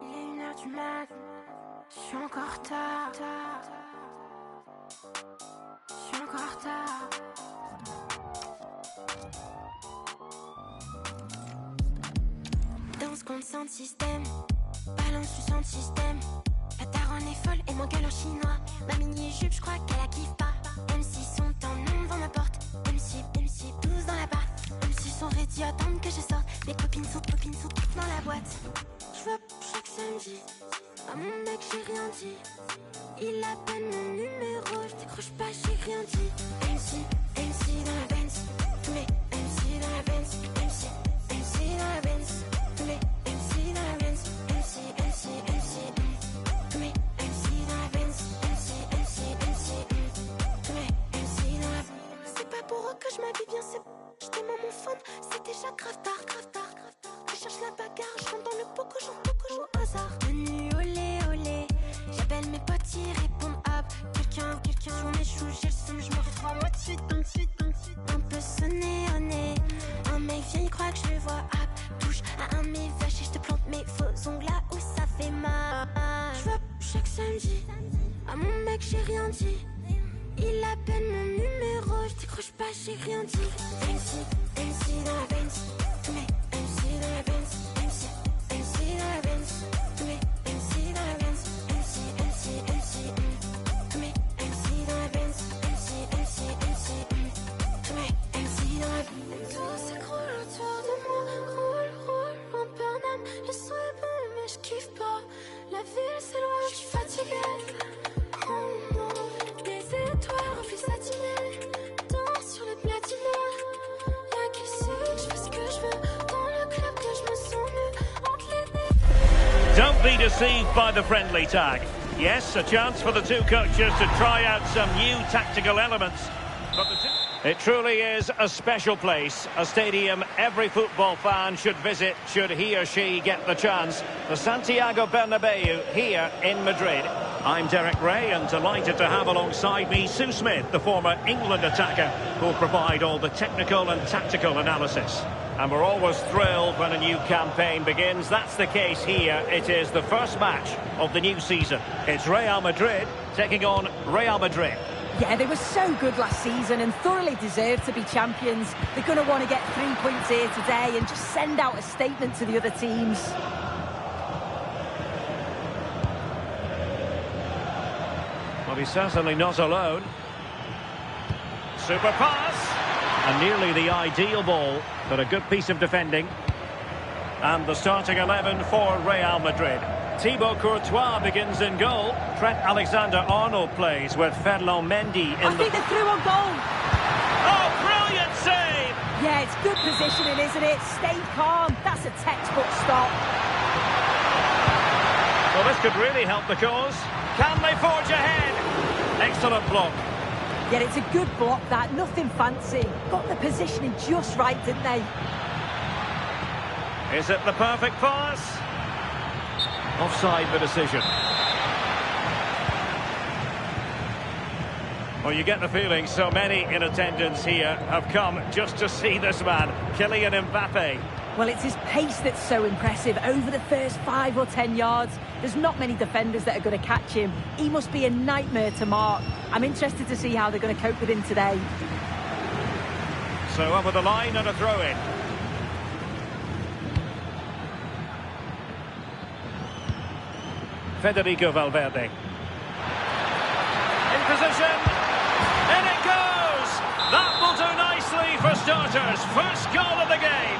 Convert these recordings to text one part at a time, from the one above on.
Il est 1h du mat, je suis encore en retard. Je suis encore en retard. Dans ce compte sans système, balance je sens le système. La daronne est folle et m'engueule en chinois. Ma mini-jupe, je crois qu'elle la kiffe pas. M6 sont en nom devant ma porte. M6, 12 dans la barre. M6 sont ready, attendent que je sorte. Mes copines sont toutes dans la boîte. Je vois chaque samedi. À mon mec, j'ai rien dit. Il appelle mon numéro, je décroche pas, j'ai rien dit. MC dans la Benz. Tous les MC dans la Benz. MC dans la Benz. Tous les MC dans la Benz. MC. Tous les MC dans la Benz. MC. Tous les MC dans la Benz. C'est pas pour eux que je m'habille bien, c'est j'étais dans mon phone, c'est déjà grave tard. Je cherche la bagarre, je rentre dans le poco, joue au hasard. Menu olé, j'appelle mes potes, ils répondent hop. Quelqu'un, sur mes choux, j'ai le seum, je me retrouve en mode suite. Un peu sonné au nez. Un mec vient, il croit que je le vois hop. Touche à un de mes vaches et je te plante mes faux ongles là où ça fait mal. Je vois chaque samedi, à mon mec j'ai rien dit. Il appelle mon numéro, je décroche pas, j'ai rien dit. MC dans la Benz. Tous les MC dans la Benz. MC dans la Benz. Tous les MC dans la Benz. MC. Tous les MC dans la Benz. MC. Tous les MC dans la Benz. Tout s'écroule autour de moi. Roule en Burnham. Le son est bon, mais je kiffe pas. La ville c'est loin, je suis fatiguée. Oh non. Des étoiles refusent satiner. Danse sur les platinaires. Y'a qui sait que je fais ce que je veux. Dans le club que je me sens mieux. Entre les nez. Don't be deceived by the friendly tag. Yes, a chance for the two coaches to try out some new tactical elements. But it truly is a special place, a stadium every football fan should visit should he or she get the chance. The Santiago Bernabeu here in Madrid. I'm Derek Ray and delighted to have alongside me Sue Smith, the former England attacker, who'll provide all the technical and tactical analysis. And we're always thrilled when a new campaign begins. That's the case here. It is the first match of the new season. It's Real Madrid taking on Real Madrid. Yeah, they were so good last season and thoroughly deserved to be champions. They're going to want to get 3 points here today and just send out a statement to the other teams. Well, he's certainly not alone. Super pass. And nearly the ideal ball, but a good piece of defending. And the starting 11 for Real Madrid. Thibaut Courtois begins in goal. Trent Alexander-Arnold plays with Ferland Mendy in I think they're through on goal. Oh, brilliant save! Yeah, it's good positioning, isn't it? Stay calm. That's a textbook stop. Well, this could really help the cause. Can they forge ahead? Excellent block. Yeah, it's a good block, that. Nothing fancy. Got the positioning just right, didn't they? Is it the perfect pass? Offside the decision. Well, you get the feeling so many in attendance here have come just to see this man, Kylian Mbappe. Well, it's his pace that's so impressive. Over the first 5 or 10 yards, there's not many defenders that are going to catch him. He must be a nightmare to mark. I'm interested to see how they're going to cope with him today. So over the line and a throw-in. Federico Valverde. In position. In it goes! That will do nicely for starters. First goal of the game.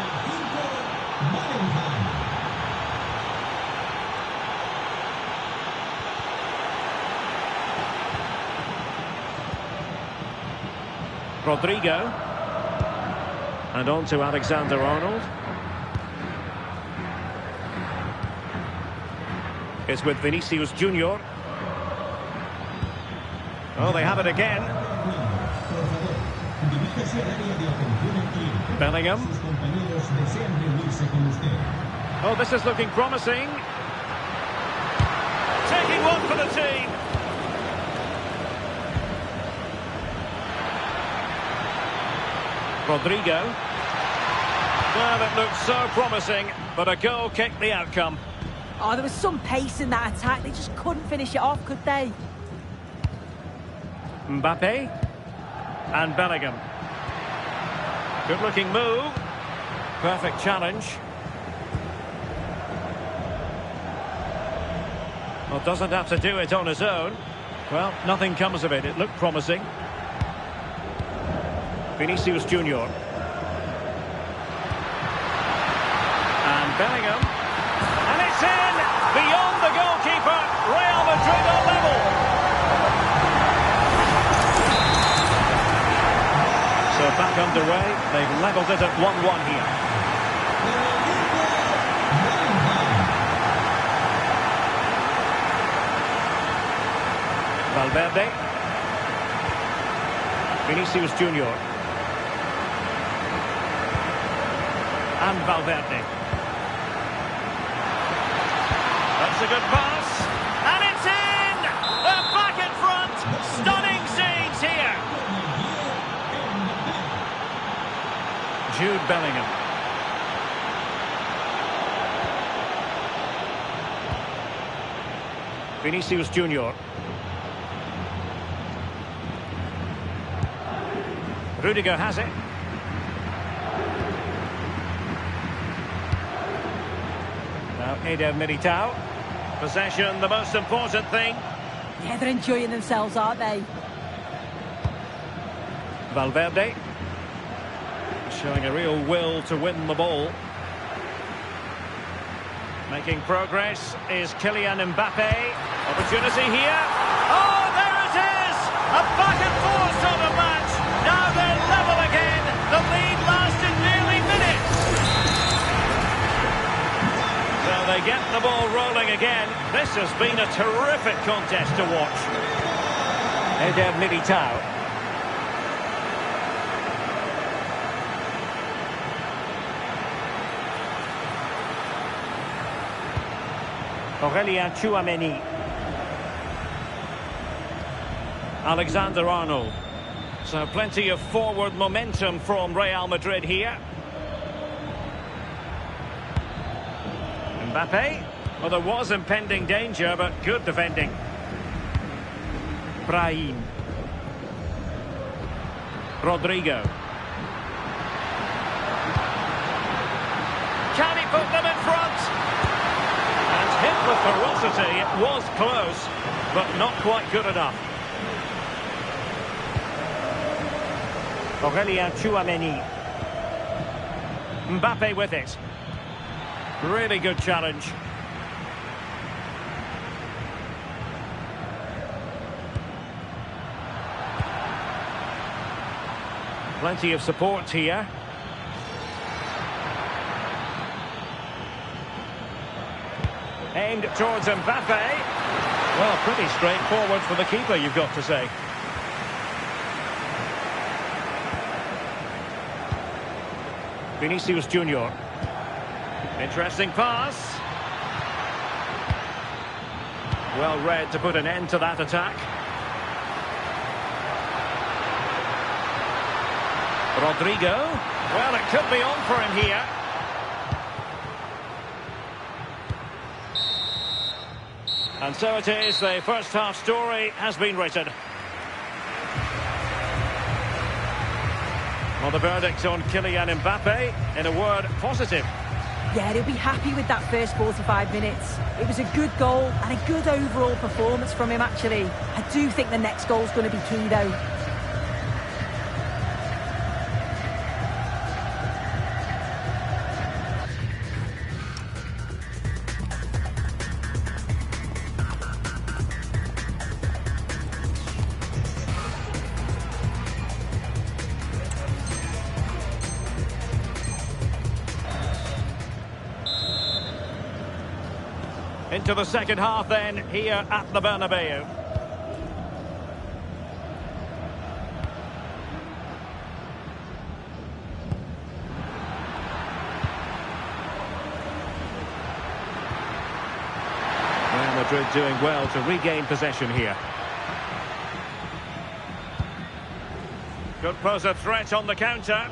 Rodrigo. And on to Alexander-Arnold. It's with Vinicius Junior. Oh, they have it again. Bellingham. Oh, this is looking promising. Taking one for the team. Rodrigo. Well, it looked so promising, but a goal kicked the outcome. Oh, there was some pace in that attack. They just couldn't finish it off, could they? Mbappe. And Bellingham. Good-looking move. Perfect challenge. Well, doesn't have to do it on his own. Well, nothing comes of it. It looked promising. Vinicius Junior. And Bellingham. And it's in! Beyond the goalkeeper. Real Madrid are level. So back underway. They've levelled it at 1-1 here. Valverde. Vinicius Junior. And Valverde. That's a good pass. And it's in! They're back in front. Stunning scenes here. Jude Bellingham. Vinicius Junior. Rudiger has it. Now Eder Militao. Possession, the most important thing. Yeah, they're enjoying themselves, aren't they? Valverde. Showing a real will to win the ball. Making progress is Kylian Mbappe. Opportunity here. Oh, there it is! A back and forth sort of match. Now they're level again. The lead lasted nearly minutes. So they get the ball rolling again. This has been a terrific contest to watch. Eder Militao. Aurélien Tchouameni. Alexander-Arnold. So plenty of forward momentum from Real Madrid here. Mbappe. Well, there was impending danger, but good defending. Brahim. Rodrigo. Can he put them in front? And hit with ferocity. It was close, but not quite good enough. Aurélien Tchouameni. Mbappe with it. Really good challenge. Plenty of support here. Aimed towards Mbappe. Well, pretty straightforward for the keeper, you've got to say. Vinicius Junior. Interesting pass. Well read to put an end to that attack. Rodrigo. Well, it could be on for him here. And so it is, the first half story has been written. Well, the verdict on Kylian Mbappe, in a word, positive. Yeah, he'll be happy with that first 45 minutes. It was a good goal and a good overall performance from him, actually. I do think the next goal's going to be key, though. Into the second half then, here at the Bernabeu. Real Madrid doing well to regain possession here. Could pose a threat on the counter.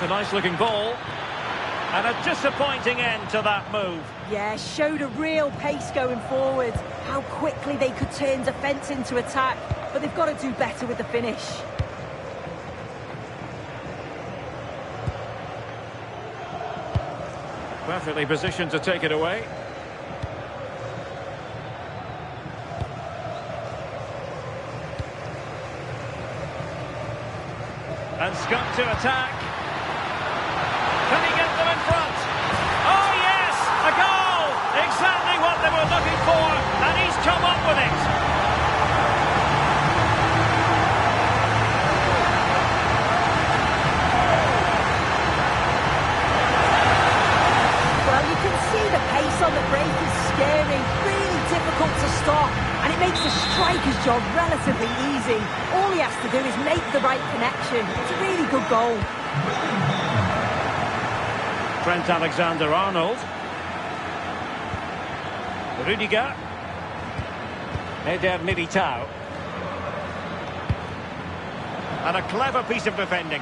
a nice-looking ball. And a disappointing end to that move. Yeah, showed a real pace going forward. How quickly they could turn defence into attack. But they've got to do better with the finish. Perfectly positioned to take it away. And Scott to attack. Can he get them in front? Oh yes, a goal! Exactly what they were looking for, and he's come up with it. Well, you can see the pace on the break is scary, really difficult to stop, and it makes the striker's job relatively easy. All he has to do is make the right connection. It's a really good goal. Trent Alexander-Arnold. Rudiger. Eder Militao. And a clever piece of defending.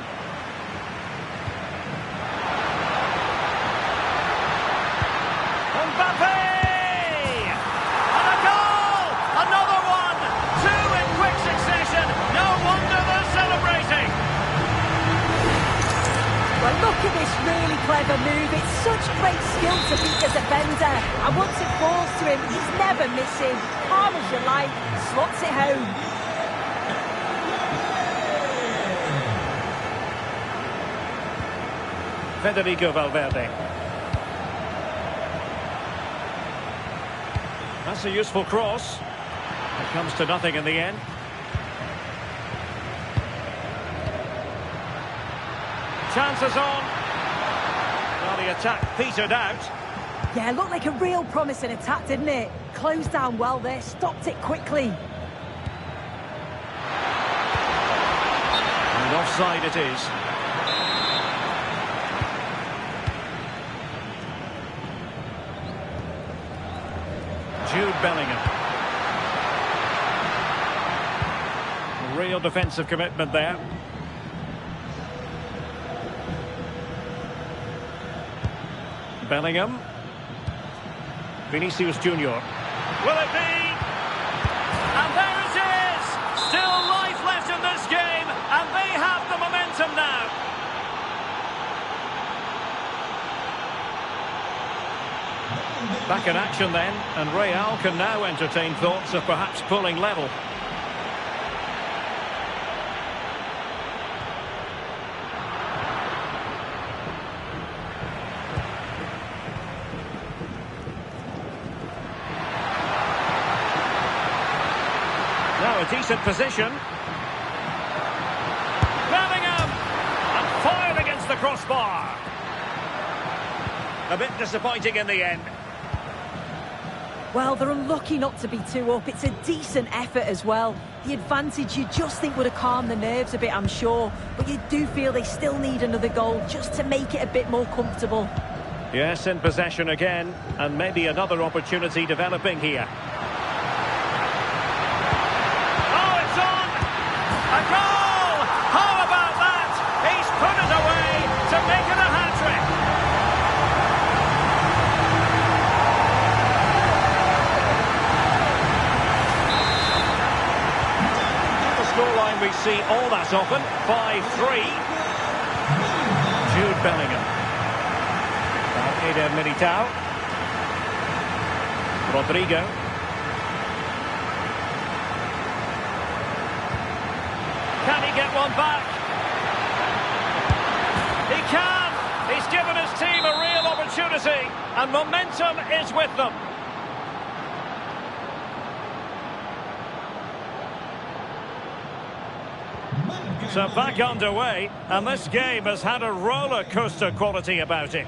Mbappe! And a goal! Another one! Two in quick succession. No wonder they're celebrating. Well, look at this really clever move. It's such great skill to beat the defender. And once it falls to him, he's never missing. Calm as you like, slots it home. Federico Valverde. That's a useful cross. It comes to nothing in the end. Chances on. Well, the attack petered out. Yeah, looked like a real promising attack, didn't it? Closed down well there, stopped it quickly. And offside it is. Jude Bellingham. Real defensive commitment there. Bellingham. Vinicius Junior. Will it be? And there it is! Still life left in this game, and they have the momentum now. Back in action then, and Real can now entertain thoughts of perhaps pulling level. Now a decent position. Bellingham! And fired against the crossbar. A bit disappointing in the end. Well, they're unlucky not to be 2 up. It's a decent effort as well. The advantage you just think would have calmed the nerves a bit, I'm sure. But you do feel they still need another goal just to make it a bit more comfortable. Yes, in possession again. And maybe another opportunity developing here. Oh, it's on! A goal! How about that? He's put it away to make it a hat-trick. Scoreline we see all that often, 5-3. Jude Bellingham. Now Eder Militao. Rodrigo. Can he get one back? He can! He's given his team a real opportunity, and momentum is with them. So back underway, and this game has had a roller coaster quality about it.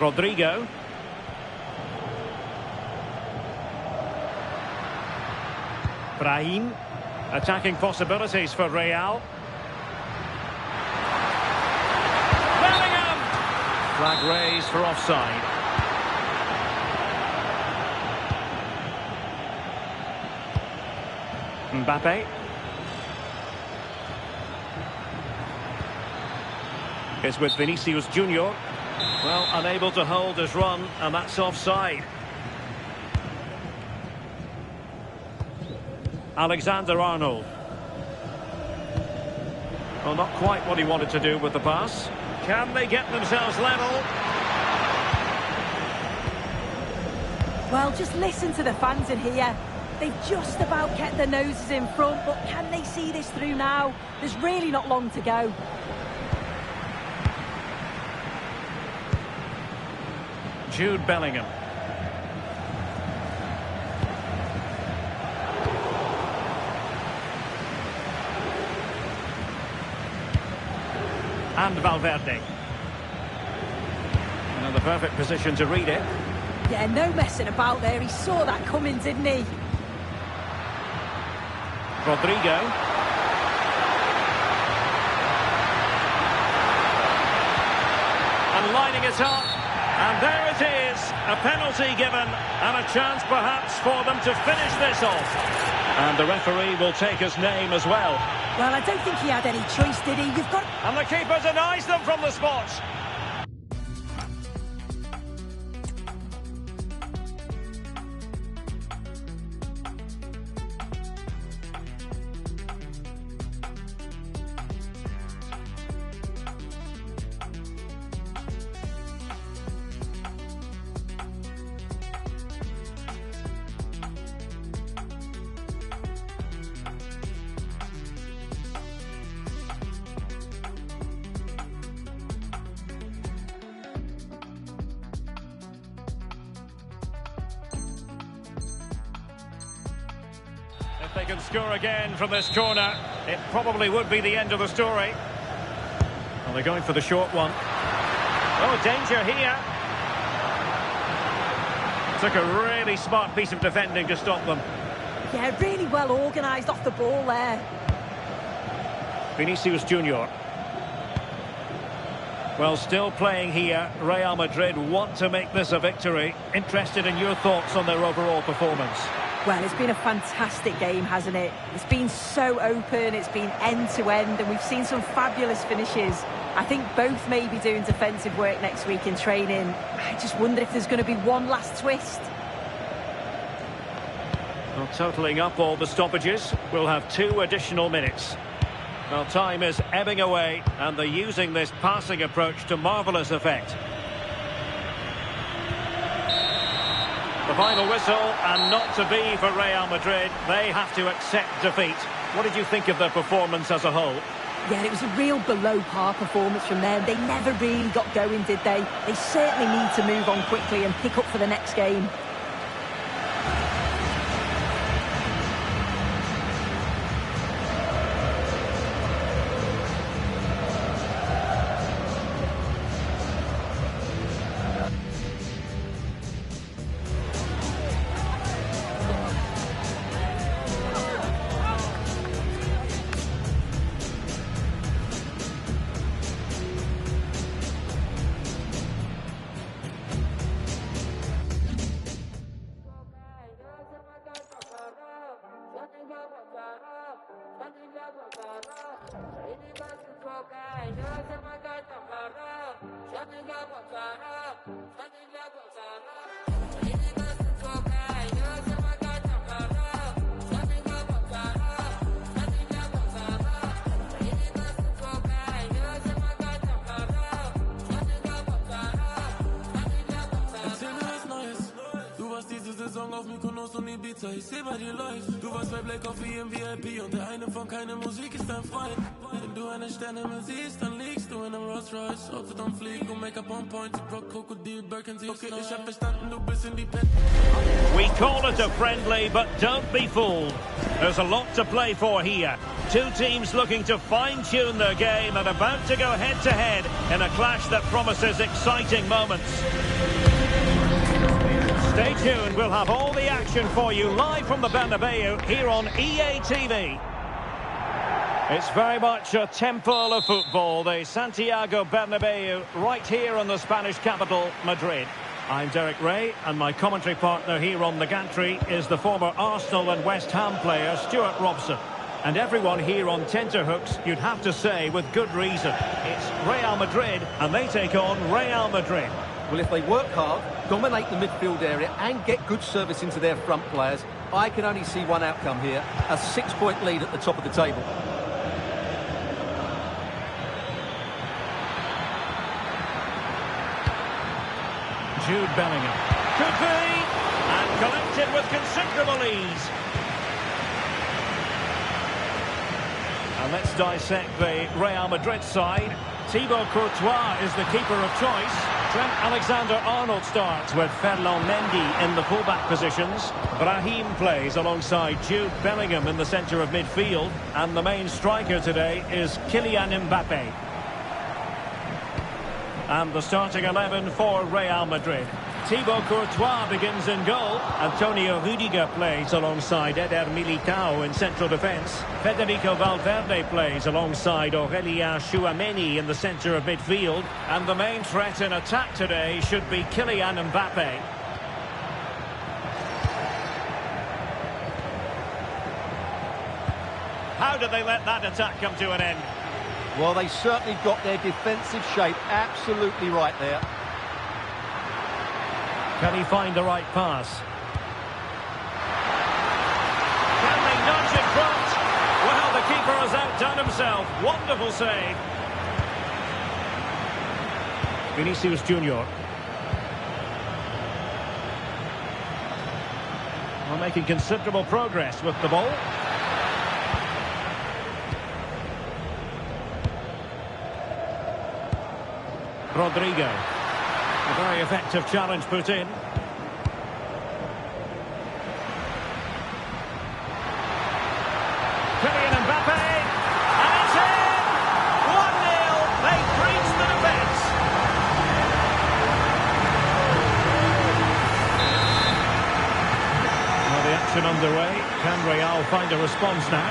Rodrigo. Brahim. Attacking possibilities for Real. Bellingham! Flag raised for offside. Mbappe. Is with Vinicius Junior. Well, unable to hold his run, and that's offside. Alexander-Arnold. Well, not quite what he wanted to do with the pass. Can they get themselves level? Well, just listen to the fans in here. They've just about kept their noses in front, but can they see this through now? There's really not long to go. Jude Bellingham. And Valverde. And the perfect position to read it. Yeah, no messing about there. He saw that coming, didn't he? Rodrigo. And lining it up. And there it is. A penalty given. And a chance perhaps for them to finish this off. And the referee will take his name as well. Well, I don't think he had any choice, did he? You've got... And the keeper denies them from the spot. If they can score again from this corner, it probably would be the end of the story. Well, they're going for the short one. Oh, danger here. Took a really smart piece of defending to stop them. Yeah, really well organised off the ball there. Vinicius Junior. Well, still playing here. Real Madrid want to make this a victory. Interested in your thoughts on their overall performance? Well, it's been a fantastic game, hasn't it? It's been so open, it's been end-to-end, and we've seen some fabulous finishes. I think both may be doing defensive work next week in training. I just wonder if there's going to be one last twist. Well, totalling up all the stoppages, we'll have 2 additional minutes. Well, time is ebbing away, and they're using this passing approach to marvellous effect. The final whistle, and not to be for Real Madrid. They have to accept defeat. What did you think of their performance as a whole? Yeah, it was a real below-par performance from them. They never really got going, did they? They certainly need to move on quickly and pick up for the next game. Auf Mykonos und Ibiza, ich seh bei dir läuft. Du warst bei Black Coffee im VIP und der eine von keine Musik ist dein Freund. Wenn du eine Sterne mehr siehst, dann liegst du in einem Rolls Royce. Auto dann fliegen und Make-up on point, Rock, Krokodil, Birkin, sie okay, ich hab verstanden, du bist in die Pet. We call it a friendly, but don't be fooled. There's a lot to play for here. 2 teams looking to fine-tune their game and about to go head-to-head in a clash that promises exciting moments. Stay tuned, we'll have all the action for you live from the Bernabeu here on EA TV. It's very much a temple of football, the Santiago Bernabeu, right here in the Spanish capital, Madrid. I'm Derek Ray, and my commentary partner here on the gantry is the former Arsenal and West Ham player, Stuart Robson. And everyone here on tenterhooks, you'd have to say, with good reason. It's Real Madrid, and they take on Real Madrid. Well, if they work hard, dominate the midfield area and get good service into their front players, I can only see one outcome here, a 6-point lead at the top of the table. Jude Bellingham. Could be! And collected with considerable ease. And let's dissect the Real Madrid side. Thibaut Courtois is the keeper of choice. Trent Alexander-Arnold starts with Ferland Mendy in the fullback positions. Brahim plays alongside Jude Bellingham in the centre of midfield. And the main striker today is Kylian Mbappe. And the starting 11 for Real Madrid. Thibaut Courtois begins in goal. Antonio Rüdiger plays alongside Eder Militao in central defence. Federico Valverde plays alongside Aurélien Tchouameni in the centre of midfield. And the main threat in attack today should be Kylian Mbappe. How did they let that attack come to an end? Well, they certainly got their defensive shape absolutely right there. Can he find the right pass? Can they nudge in front? Well, the keeper has outdone himself. Wonderful save. Vinicius Junior. Well, making considerable progress with the ball. Rodrigo. A very effective challenge put in. Kylian Mbappe. And it's in! 1-0. They breached the defence. Well, the action underway. Can Real find a response now?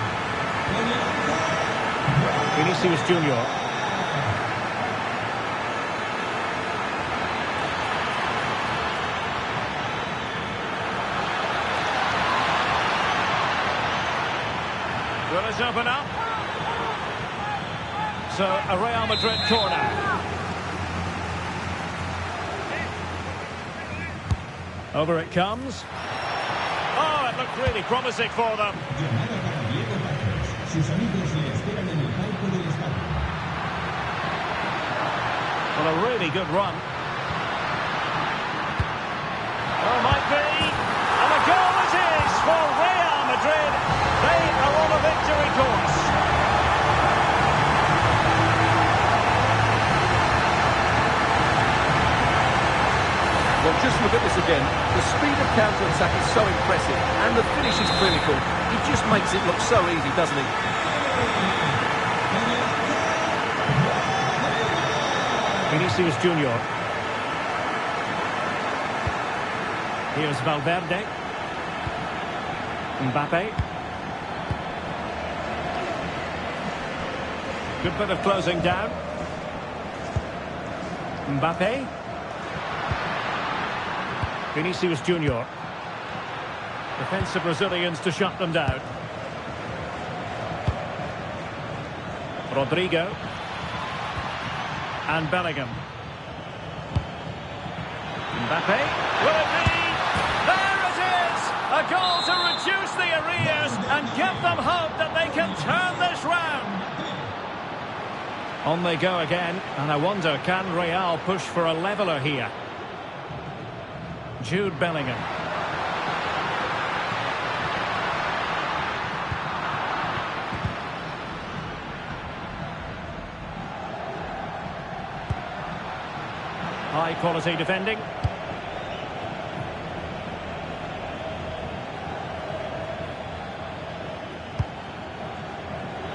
Vinicius Junior. Will it open up? So, a Real Madrid corner. Over it comes. Oh, it looked really promising for them. Well, a really good run. Oh, might be. And a goal it is for Real Madrid. They are on a victory course. Well, just look at this again. The speed of counter-attack is so impressive, and the finish is clinical. He just makes it look so easy, doesn't he? Vinicius Junior. Here's Valverde. Mbappe. Good bit of closing down. Mbappe. Vinicius Junior. Defensive Brazilians to shut them down. Rodrigo. And Bellingham. Mbappe. Will it be? There it is! A goal to reduce the arrears and give them hope that they can turn this round. On they go again, and I wonder, can Real push for a leveller here? Jude Bellingham. High quality defending.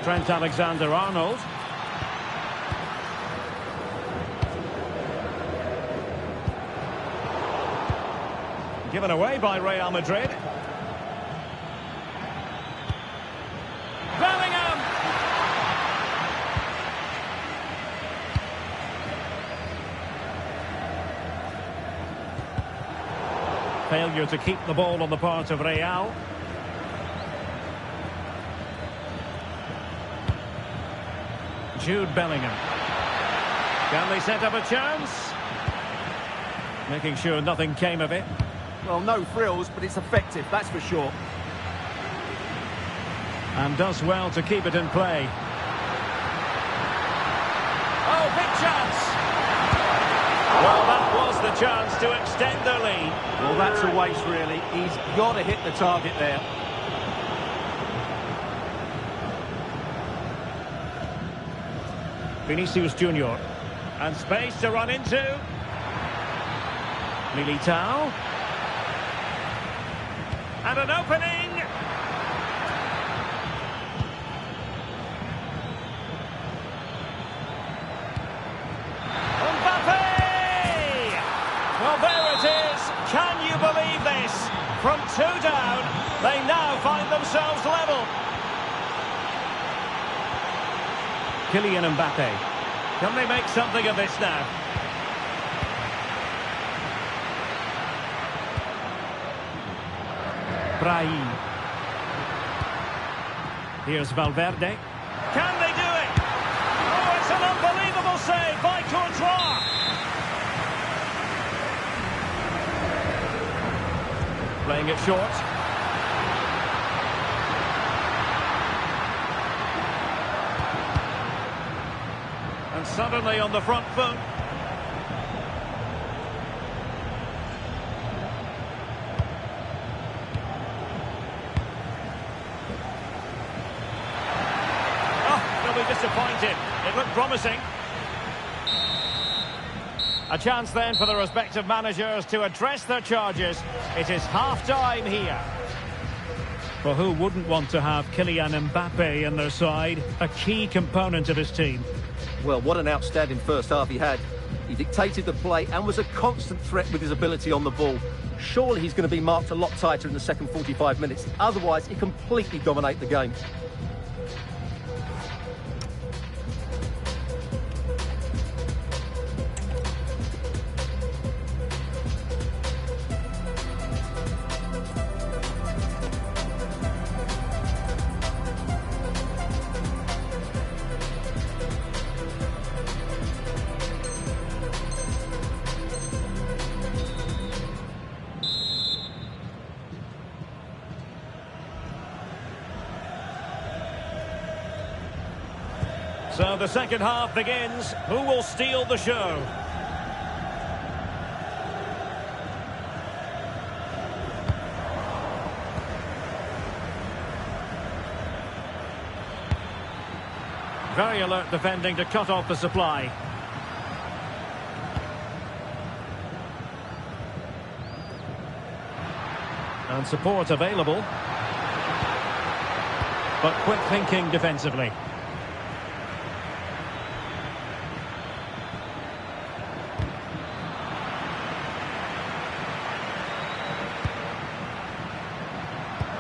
Trent Alexander-Arnold. Given away by Real Madrid. Bellingham! Failure to keep the ball on the part of Real. Jude Bellingham. Can they set up a chance? Making sure nothing came of it. Well, no frills, but it's effective, that's for sure. And does well to keep it in play. Oh, big chance! Well, that was the chance to extend their lead. Well, that's a waste, really. He's got to hit the target there. Vinicius Junior. And space to run into. Militao. And an opening. Mbappe! Well, there it is. Can you believe this? From 2 down, they now find themselves level. Kylian Mbappe. Can they make something of this now? Brahim. Here's Valverde. Can they do it? Oh, it's an unbelievable save by Courtois. Playing it short. And suddenly on the front foot. Disappointed. It looked promising. A chance then for the respective managers to address their charges. It is half-time here. Well, who wouldn't want to have Kylian Mbappe in their side? A key component of his team. Well, what an outstanding first half he had. He dictated the play and was a constant threat with his ability on the ball. Surely he's going to be marked a lot tighter in the second 45 minutes. Otherwise, he completely dominate the game. So the second half begins. Who will steal the show? Very alert defending to cut off the supply. And support available. But quick thinking defensively.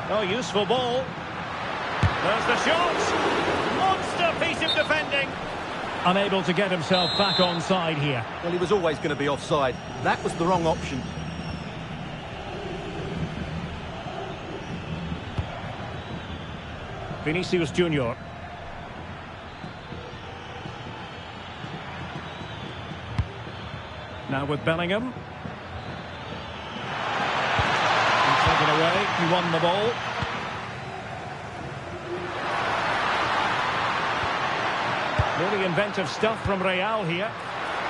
Oh, useful ball. There's the shot. Monster piece of defending. Unable to get himself back on side here. Well, he was always going to be offside. That was the wrong option. Vinicius Junior. Now with Bellingham. Taken away, he won the ball. Really inventive stuff from Real here.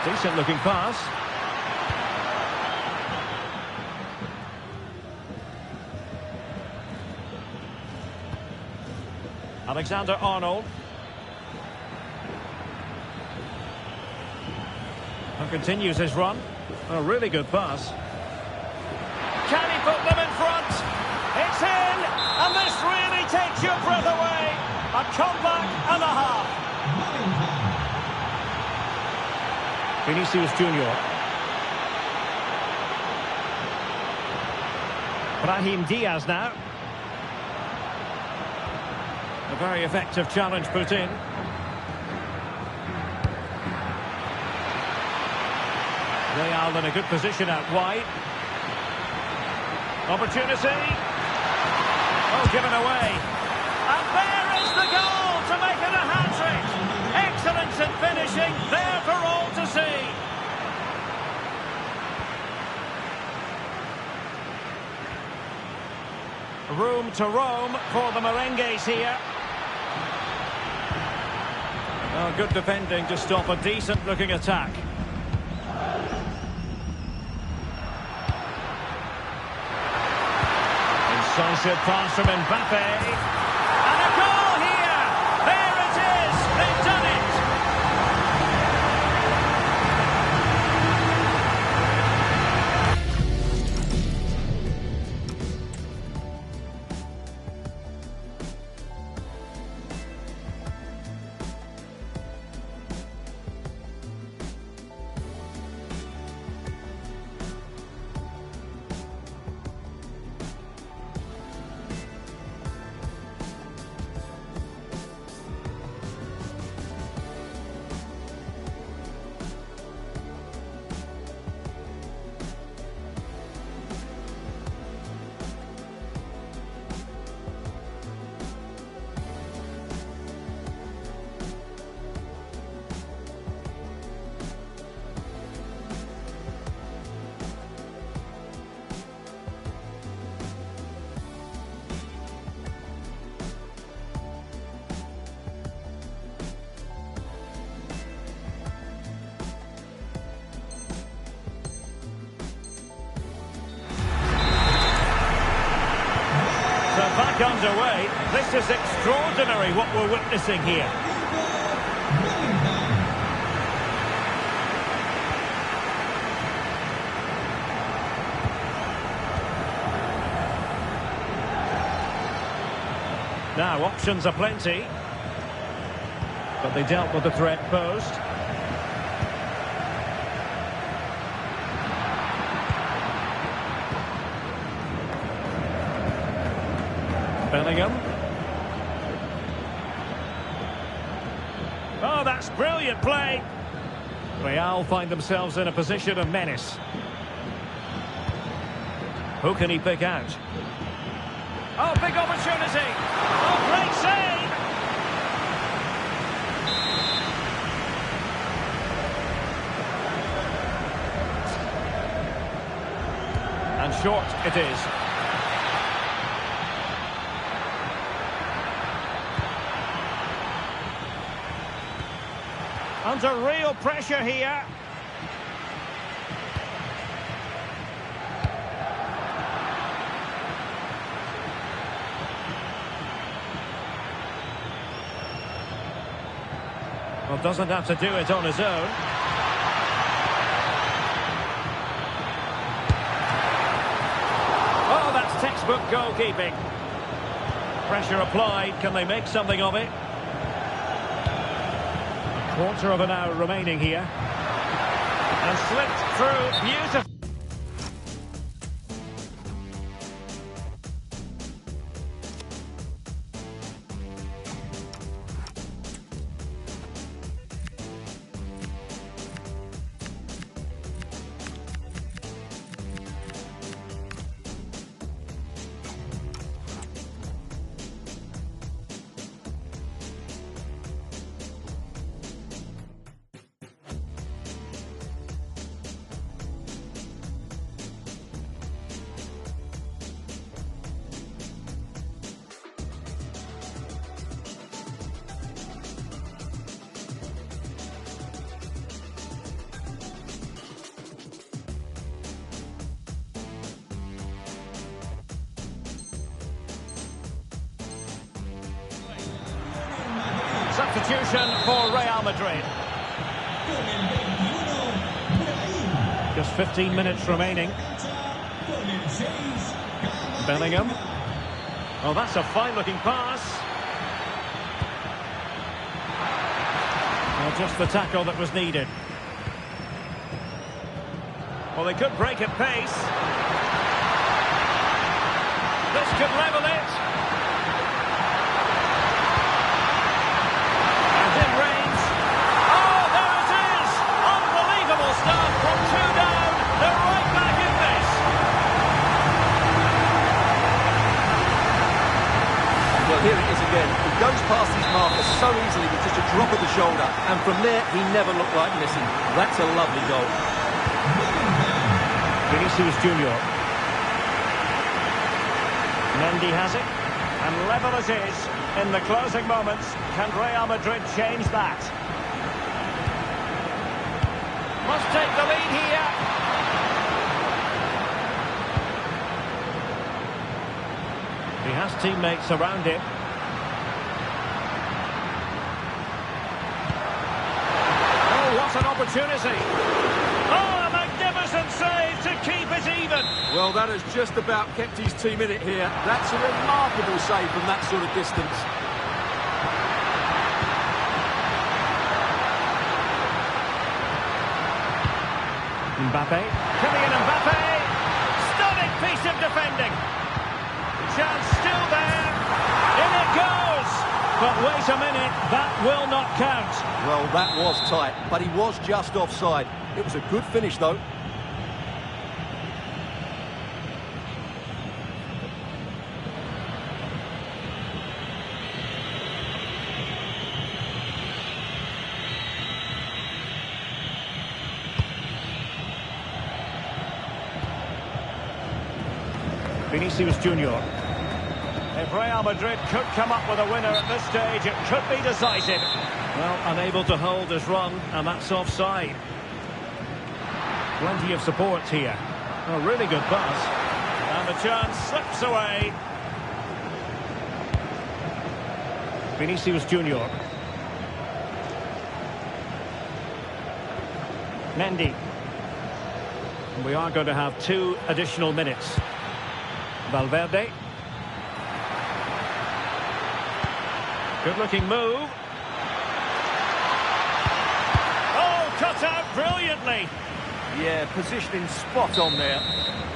Decent looking pass. Alexander-Arnold. And continues his run. A really good pass. Can he put them in front? It's in! And this really takes your breath away. A comeback and a half. Vinicius Junior. Brahim Diaz now. A very effective challenge put in. Real in a good position out wide. Opportunity. Oh, given away. And there is the goal to make it a hat-trick. Excellent Magnificent finishing, there for all to see. Room to roam for the merengues here. Oh, good defending to stop a decent-looking attack. Incisive pass from Mbappe. And a goal here! There it is! They've done it! Back underway. This is extraordinary what we're witnessing here. Now, options are plenty, but they dealt with the threat posed. Bellingham. Oh, that's brilliant play. Real find themselves in a position of menace. Who can he pick out? Oh, big opportunity. Oh, great save. And short it is. Under real pressure here. Well, doesn't have to do it on his own. Oh, that's textbook goalkeeping. Pressure applied. Can they make something of it? Quarter of an hour remaining here. And slipped through beautifully. Substitution for Real Madrid. Just 15 minutes remaining. Bellingham. Oh, that's a fine-looking pass. Well, just the tackle that was needed. Well, they could break at pace. This could level it. And in range. Oh, there it is! Unbelievable stuff from 2 down. They're right back in this. Well, here it is again. goes past his marker so easily with just a drop of the shoulder, and from there he never looked like missing. That's a lovely goal. Vinicius Junior. Mendy has it, and level it is in the closing moments. Can Real Madrid change that? Must take the lead here. He has teammates around him. Oh, what an opportunity. Oh, a magnificent save to keep it even. Well, that has just about kept his team in it here. That's a remarkable save from that sort of distance. Mbappe. Kylian Mbappe. Stunning piece of defending. Chance still there. In it goes. But wait a minute, that will not count. Well, that was tight, but he was just offside. It was a good finish, though. Vinicius Junior. If Real Madrid could come up with a winner at this stage, it could be decisive. Well, unable to hold his run, and that's offside. Plenty of support here. A really good pass. And the chance slips away. Vinicius Junior. Mendy. We are going to have 2 additional minutes. Valverde. Good-looking move. Oh, cut out brilliantly. Yeah, positioning spot on there.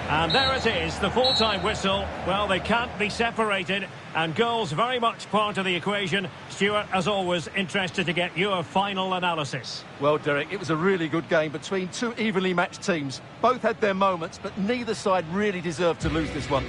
And there it is, the full-time whistle. Well, they can't be separated, and goals very much part of the equation. Stuart, as always, interested to get your final analysis. Well, Derek, it was a really good game between 2 evenly matched teams. Both had their moments, but neither side really deserved to lose this one.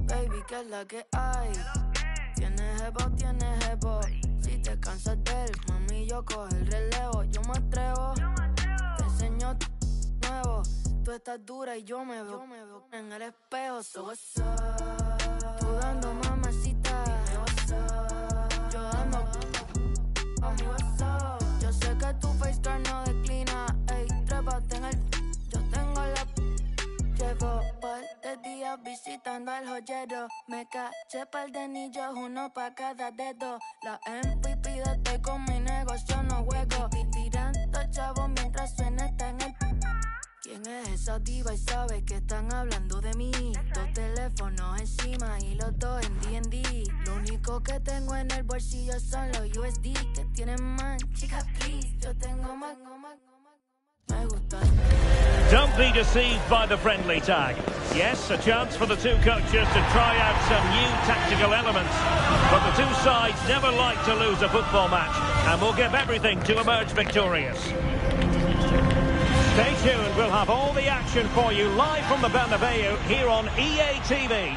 Baby, ¿qué es la que hay? Tienes jevo. Si te cansas de él, mami, yo cojo el relevo. Yo me atrevo, te enseño nuevo. Tú estás dura y yo me veo en el espejo. So what's up? Tú dando mamacita. Dime what's up. Yo dando mami, what's up. Yo sé que tu face card no declina. Ey, trépate en el. Yo tengo la. Llevo par de días visitando al joyero. Me caché par de anillos, uno pa' cada dedo. La MVP de estoy con mi negocio, no juego. Tirando chavos mientras suena está en el. ¿Quién es esa diva y sabe que están hablando de mí? 2 teléfonos encima y los 2 en D&D. Lo único que tengo en el bolsillo son los USD que tienen más. Chica, please, yo tengo más. Me gusta. Don't be deceived by the friendly tag. Yes, a chance for the 2 coaches to try out some new tactical elements. But the 2 sides never like to lose a football match, and will give everything to emerge victorious. Stay tuned, we'll have all the action for you live from the Bernabeu here on EA TV.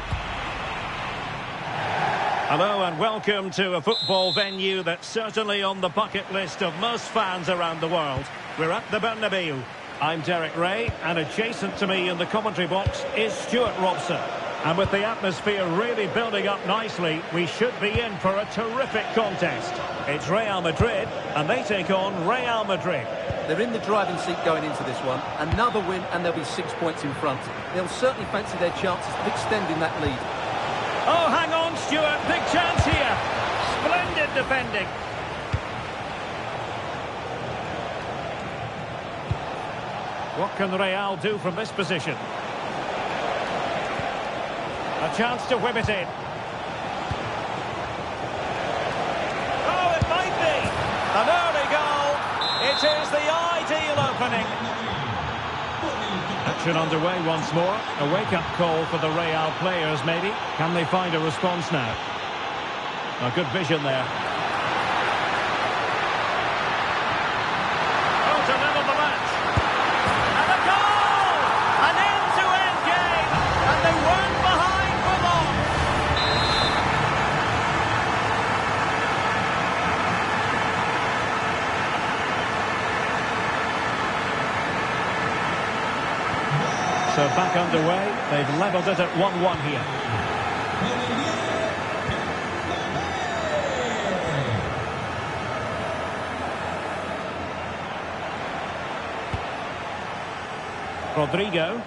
Hello and welcome to a football venue that's certainly on the bucket list of most fans around the world. We're at the Bernabeu. I'm Derek Ray, and adjacent to me in the commentary box is Stuart Robson. And with the atmosphere really building up nicely, we should be in for a terrific contest. It's Real Madrid, and they take on Real Madrid. They're in the driving seat going into this one. Another win, and they'll be 6 points in front. They'll certainly fancy their chances of extending that lead. Oh, hang on, Stuart. Big chance here. Splendid defending. What can Real do from this position? A chance to whip it in. Oh, it might be! An early goal! It is the ideal opening. Action underway once more. A wake-up call for the Real players, maybe. Can they find a response now? A good vision there. Oh, to level the match. And a goal! An end-to-end game! And they weren't behind for long. So back underway. They've levelled it at 1-1 here. Rodrigo.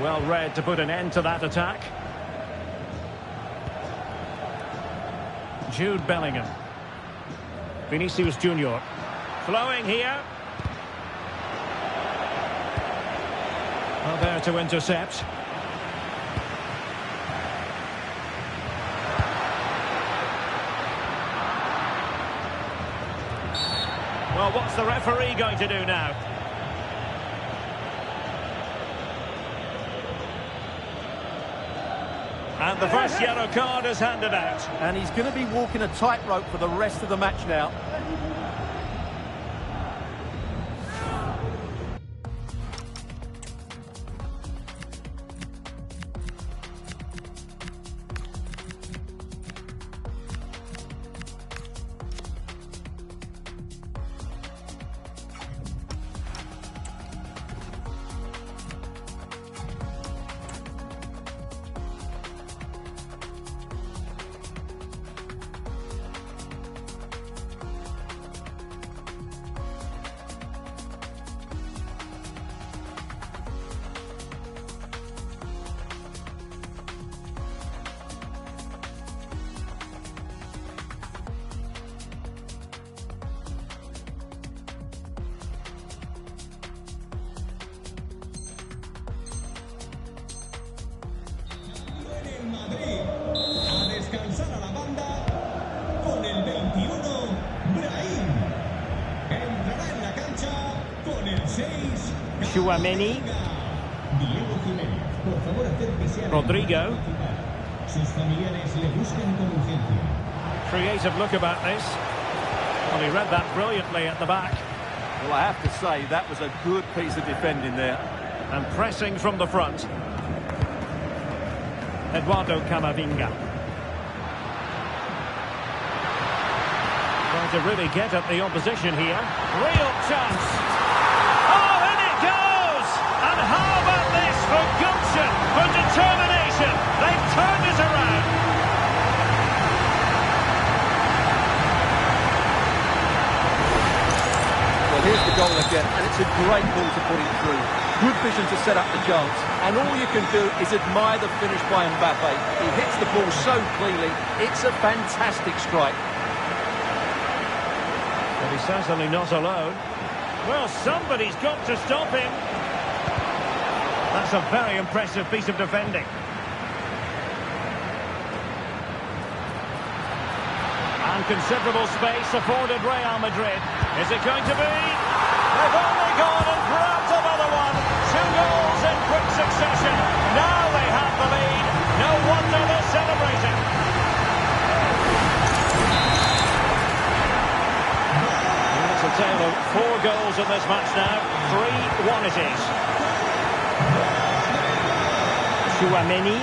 Well read to put an end to that attack. Jude Bellingham. Vinicius Junior. Flowing here. Well, there to intercept. Well, what's the referee going to do now? And the first yellow card is handed out. And he's going to be walking a tightrope for the rest of the match now. Tchouaméni. Rodrigo. Creative look about this. Well, he read that brilliantly at the back. Well, I have to say, that was a good piece of defending there. And pressing from the front. Eduardo Camavinga. Trying to really get at the opposition here. Real chance. Oh, in it goes! And how about this for gumption, for determination? They've turned it around. Well, here's the goal again, and it's a great ball to put it through. Good vision to set up the chance, and all you can do is admire the finish by Mbappe. He hits the ball so cleanly, it's a fantastic strike. But he's certainly not alone. Well, somebody's got to stop him. That's a very impressive piece of defending. And considerable space afforded Real Madrid. Is it going to be? They've only gone and grabbed another one. 2 goals in quick succession. Now they have the lead. No wonder they're celebrating. It's a tale of 4 goals in this match now. 3-1 it is. Tchouaméni.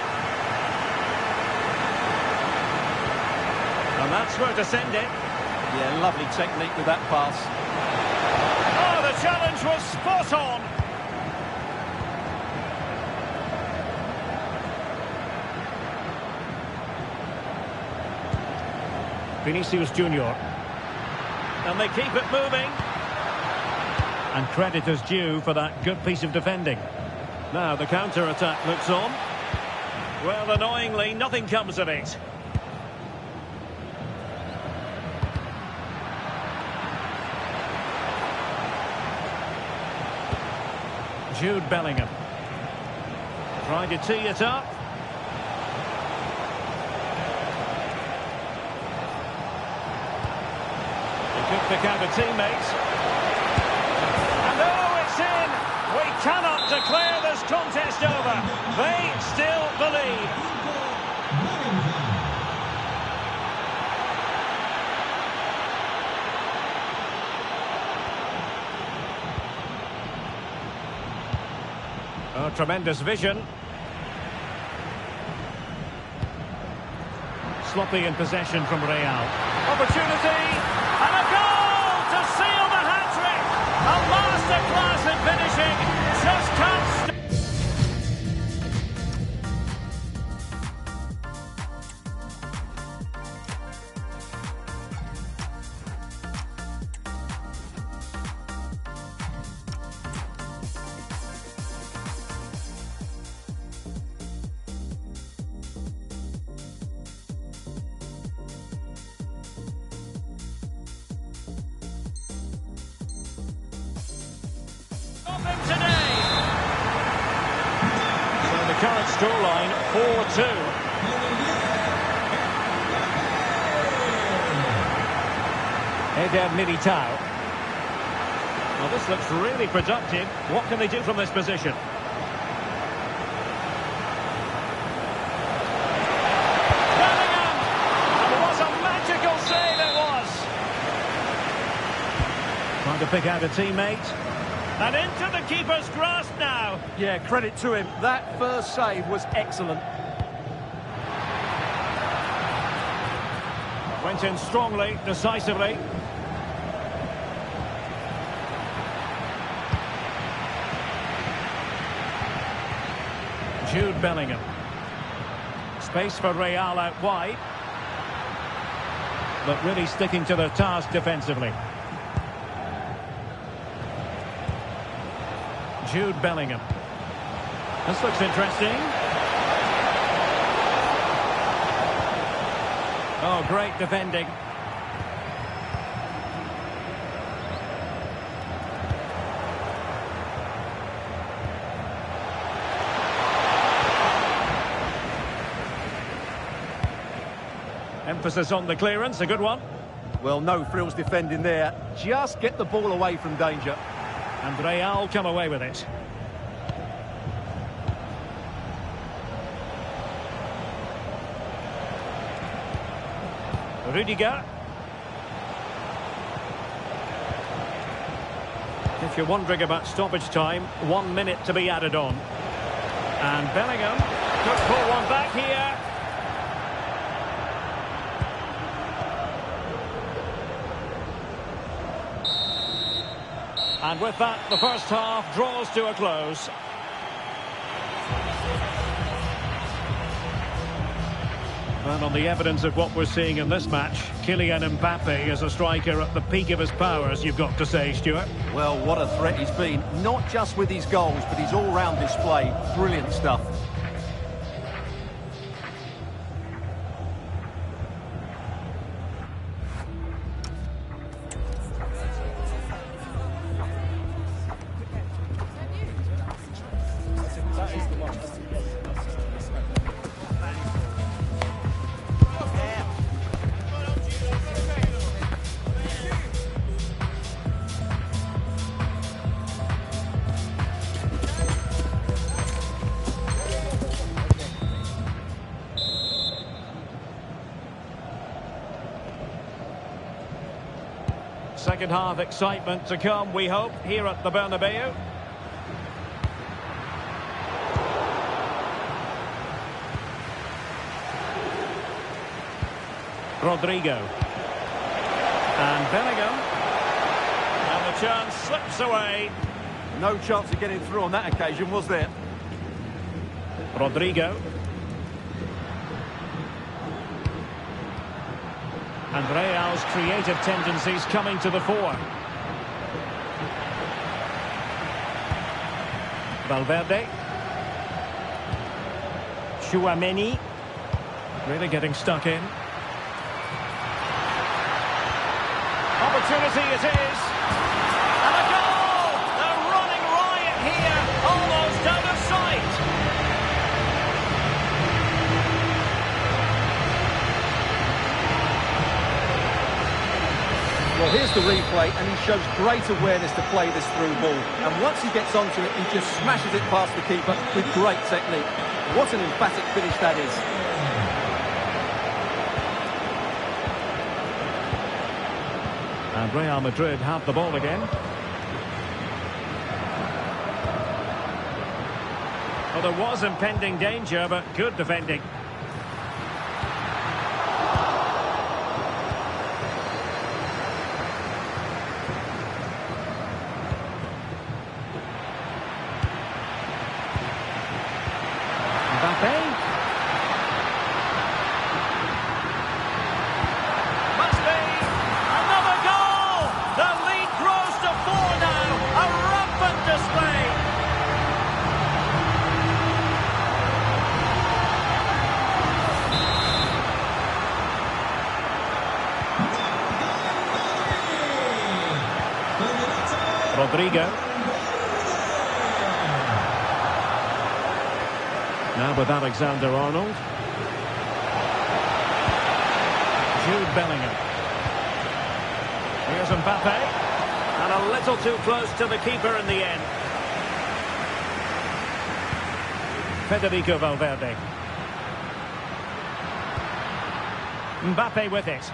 And that's where to send it. Yeah, lovely technique with that pass. Oh, the challenge was spot on. Vinicius Junior. And they keep it moving. And credit is due for that good piece of defending. Now the counter-attack looks on. Well, annoyingly, nothing comes of it. Jude Bellingham. Trying to tee it up. He could pick out a teammate. And oh, it's in! We cannot declare this contest over. They still believe. Oh, tremendous vision. Sloppy in possession from Real. Opportunity, and a goal to seal the hat-trick. A masterclass in finishing. Just can't stop. Today. So the current scoreline 4-2. Eder Militao. Well, this looks really productive. What can they do from this position? Bellingham! And what a magical save it was! Trying to pick out a teammate. And into the keeper's grasp now. Yeah, credit to him. That first save was excellent. Went in strongly, decisively. Jude Bellingham. Space for Real out wide. But really sticking to their task defensively. Jude Bellingham. This looks interesting. Oh, great defending. Emphasis on the clearance, a good one. Well, no frills defending there. Just get the ball away from danger. And Real come away with it. Rudiger. If you're wondering about stoppage time, 1 minute to be added on. And Bellingham could pull one back here. And with that, the first half draws to a close. And on the evidence of what we're seeing in this match, Kylian Mbappe is a striker at the peak of his powers, you've got to say, Stuart. Well, what a threat he's been. Not just with his goals, but his all-round display. Brilliant stuff. Second half excitement to come, we hope, here at the Bernabeu. Rodrigo. And Bellingham. And the chance slips away. No chance of getting through on that occasion, was there? Rodrigo. And Real's creative tendencies coming to the fore. Valverde. Tchouameni. Really getting stuck in. Opportunity it is. And a goal! They're running riot here. Oh, Well, here's the replay, and he shows great awareness to play this through ball. And once he gets onto it, he just smashes it past the keeper with great technique. What an emphatic finish that is. And Real Madrid have the ball again. Well, there was impending danger, but good defending. Must be another goal. The lead grows to 4 now. A rampant display. Rodrigo. Now with Alexander-Arnold. Jude Bellingham. Here's Mbappe. And a little too close to the keeper in the end. Federico Valverde. Mbappe with it.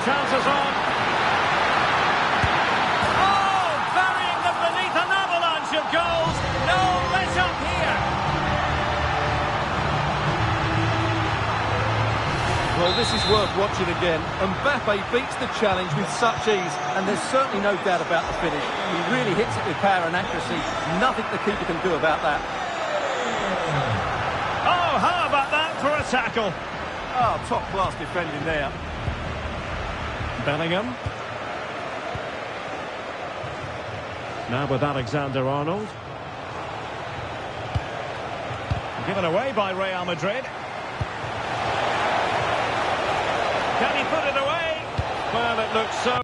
Chances on. Oh! Burying them beneath an avalanche of goals. No let up here. Well, this is worth watching again. Mbappe beats the challenge with such ease, and there's certainly no doubt about the finish. He really hits it with power and accuracy. Nothing the keeper can do about that. Oh, how about that for a tackle? Oh, top-class defending there. Bellingham. Now with Alexander-Arnold. Given away by Real Madrid. Can he put it away? Well, it looks so.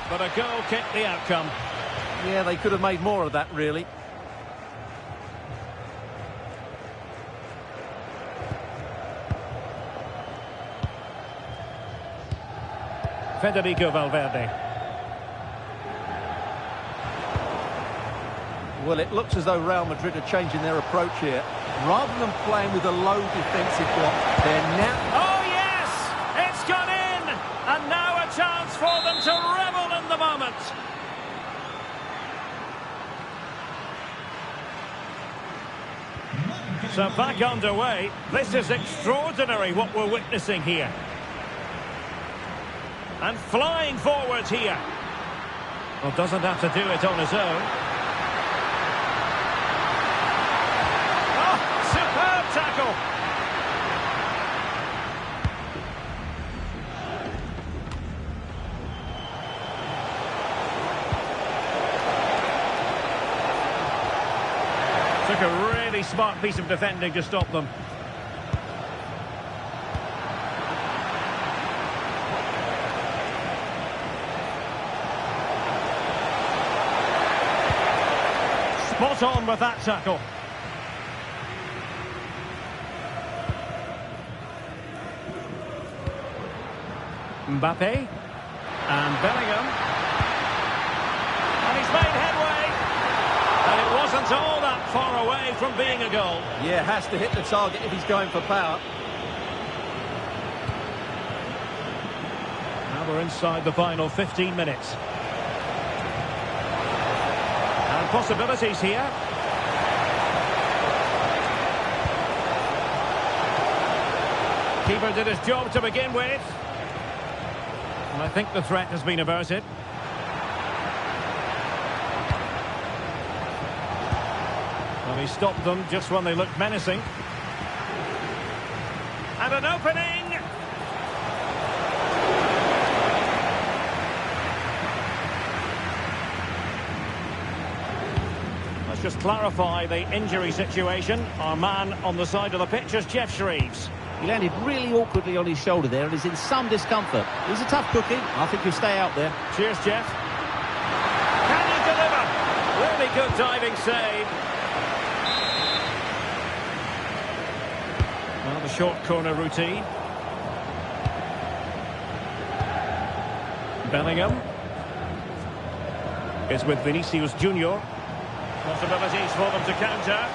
But a goal kicked the outcome. Yeah, they could have made more of that, really. Federico Valverde. Well, it looks as though Real Madrid are changing their approach here. Rather than playing with a low defensive block, they're now... Oh, yes! It's gone in! And now a chance for them to revel in the moment. So back underway. This is extraordinary what we're witnessing here. And flying forwards here. Well, doesn't have to do it on his own. Oh, superb tackle. Took a really smart piece of defending to stop them. Spot on with that tackle. Mbappe. And Bellingham. And he's made headway. And it wasn't all that far away from being a goal. Yeah, has to hit the target if he's going for power. Well, we're inside the final 15 minutes. And possibilities here. Keeper did his job to begin with. And I think the threat has been averted. Well, he stopped them just when they looked menacing. And an opening! Let's just clarify the injury situation. Our man on the side of the pitch is Jeff Shreves. He landed really awkwardly on his shoulder there and is in some discomfort. He's a tough cookie. I think he'll stay out there. Cheers, Jeff. Can he deliver? Really good diving save. Well, the short corner routine. Bellingham is with Vinicius Junior. Possibilities for them to counter.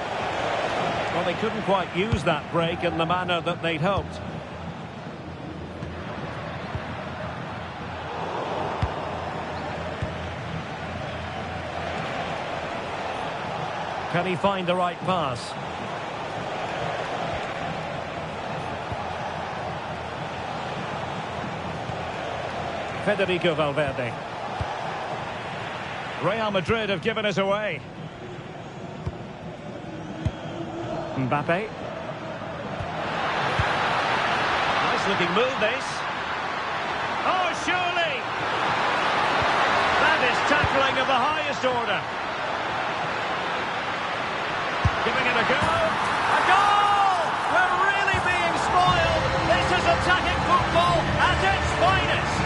Well, they couldn't quite use that break in the manner that they'd hoped. Can he find the right pass? Federico Valverde. Real Madrid have given us away. Mbappe. Nice looking move, this. Oh, surely! That is tackling of the highest order. Giving it a go. A goal! We're really being spoiled. This is attacking football at its finest.